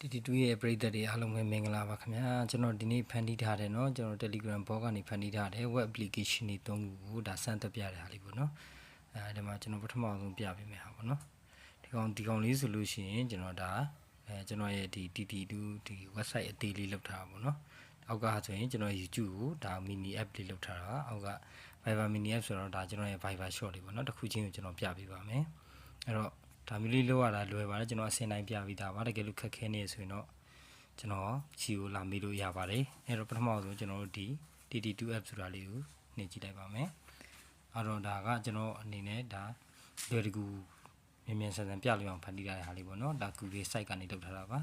တီတူရဲ့ပရိသတ်တွေအားလုံးပဲမင်္ဂလာပါခင်ဗျာကျွန်တော်ဒီနေ့ဖန်တီးထားတယ်เนาะကျွန်တော် Telegram bot ကနေဖန်တီးထားတယ် web application တွေ3ခုကိုဒါစမ်းသပ်ပြရတဲ့ဟာလေးပေါ့เนาะအဲဒီမှာကျွန်တော်ပထမဆုံးပြပေးမယ်ဟာပေါ့เนาะဒီကောင်လေးဆိုလို့ရှိရင်ကျွန်တော်ဒါကျွန်တော်ရဲ့ဒီ TT2 ဒီ website အသေးလေးလောက်ထားတာပေါ့เนาะအောက်ကဆိုရင်ကျွန်တော် YouTube ကိုဒါ mini app လေးလောက်ထားတာအောက်က Viber mini app ဆိုတော့ဒါကျွန်တော်ရဲ့ Viber short လေးပေါ့เนาะတစ်ခုချင်းကိုကျွန်တော်ပြပေးပါမယ်အဲ့တော့ဒါမျိုးလေးလောက်ရတာလွယ်ပါတယ်ကျွန်တော်အစင်တိုင်းပြပြီးသားပါတကယ်လို့ခက်ခဲနေဆိုရင်တော့ကျွန်တော်ချီကိုလာမေးလို့ရပါတယ်အဲ့တော့ပထမဆုံးကျွန်တော်တို့ဒီ TT2 app ဆိုတာလေးကိုနှိပ်ကြည့်လိုက်ပါမယ်အဲ့တော့ဒါကကျွန်တော်အနေနဲ့ဒါလွယ်တကူမြန်မြန်ဆန်ဆန်ပြလို့အောင်ဖန်တီးထားတဲ့ဟာလေးပေါ့နော်ဒါ Google site ကနေလုပ်ထားတာပါ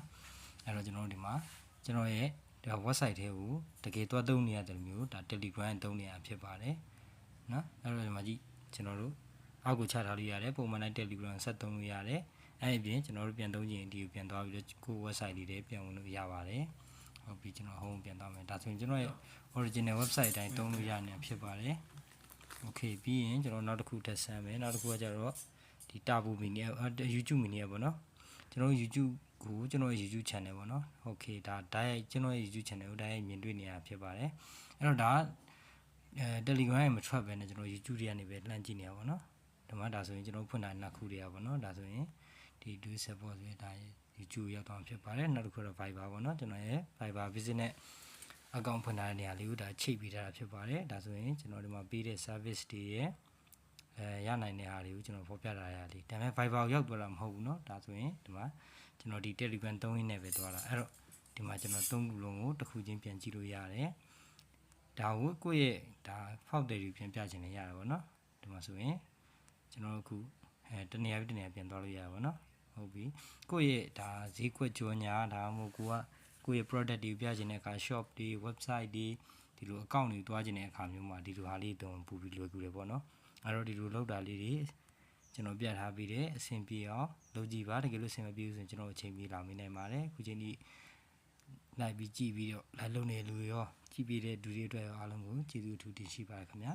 အဲ့တော့ကျွန်တော်တို့ဒီမှာကျွန်တော်ရဲ့ဒါ website ထဲကိုတကယ်သွားသုံးနေရတယ်မျိုးဒါ Telegram သုံးနေရဖြစ်ပါတယ်နော်အဲ့တော့ဒီမှာကြည့်ကျွန်တော်တို့အောက်ကိုချထားလို့ရတယ်ပုံမှန်တိုင်း Telegram ဆက်သုံးလို့ရတယ်အဲ့ဒီပြင်ကျွန်တော်တို့ပြန်သုံးခြင်းဒီကိုပြန်သွားပြီးတော့ကို website လေးတွေပြန်ဝင်လို့ရပါတယ်ဟုတ်ပြီကျွန်တော် home ပြန်သွားမယ်ဒါဆိုရင်ကျွန်တော်ရဲ့ original website အတိုင်းသုံးလို့ရနေဖြစ်ပါတယ် okay ပြီးရင်ကျွန်တော်နောက်တစ်ခုထပ်ဆန်းမယ်နောက်တစ်ခုကကျတော့ဒီ Turbo Mini YouTube Mini ပေါ့နော်ကျွန်တော် YouTube ကိုကျွန်တော်ရဲ့ YouTube channel ပေါ့နော် okay ဒါ direct ကျွန်တော်ရဲ့ YouTube channel ကို direct မြင်တွေ့နေရဖြစ်ပါတယ်အဲ့တော့ဒါTelegram ရဲ့မထွက်ပဲနဲ့ကျွန်တော် YouTube တွေကနေပဲလှမ်းကြည့်နေရပါတော့ဒီမှာဒါဆိုရင်ကျွန်တော်ဖွင့်တာနှစ်ခုတည်းရပါတော့ဒါဆိုရင်ဒီ do support ဆိုဒါ YouTube ရောက်တော့ဖြစ်ပါတယ်နောက်တစ်ခုတော့ Viber ပေါ့နော်ကျွန်တော်ရဲ့ Viber business account ဖွင့်ထားတဲ့နေရာလေးကိုဒါချိတ်ပေးထားတာဖြစ်ပါတယ်ဒါဆိုရင်ကျွန်တော်ဒီမှာပေးတဲ့ service တွေရဲ့ရနိုင်တဲ့ဟာတွေကိုကျွန်တော်ဖော်ပြထားရလေးဒါပေမဲ့ Viber ကိုရောက်သွားတာမဟုတ်ဘူးเนาะဒါဆိုရင်ဒီမှာကျွန်တော်ဒီ Telegram 3ရင်းနဲ့ပဲသွားတာအဲ့တော့ဒီမှာကျွန်တော်3ခုလုံးကိုတစ်ခုချင်းပြန်ကြည့်လို့ရတယ်ဒါကိုကိုယ့်ရဲ့ဒါဖောက်တယ်တွေပြန်ပြချင်နေရတာပေါ့เนาะဒီမှာဆိုရင်ကျွန်တော်အခုတနေရာပြီးတနေရာပြန်သွားလို့ရပါဘောเนาะဟုတ်ပြီကိုယ့်ရဲ့ဒါဈေးကွက်ကြောညာဒါမှမဟုတ်ကိုယ့်ရဲ့ product တွေပြချင်တဲ့အခါ shop တွေ website တွေဒီလို account တွေတွားချင်တဲ့အခါမျိုးမှာဒီလိုဟာလေးတုံးပူပြီးလွယ်ကူတယ်ပေါ့เนาะအဲ့တော့ဒီလိုလောက်တာလေးတွေကျွန်တော်ပြထားပြီးတယ်အဆင်ပြေအောင်လုပ်ကြည့်ပါတကယ်လို့အဆင်မပြေဘူးဆိုရင်ကျွန်တော်အချိန်ပြေးလာမိနိုင်ပါတယ်ခုချိန်ဒီလိုက်ပြီးကြည့်ပြီးတော့လိုက်လုပ်နေလူရောကြည့်ပြီးတဲ့လူတွေအတွက်ရောအားလုံးကိုကျေးဇူးအထူးတင်ရှိပါတယ်ခင်ဗျာ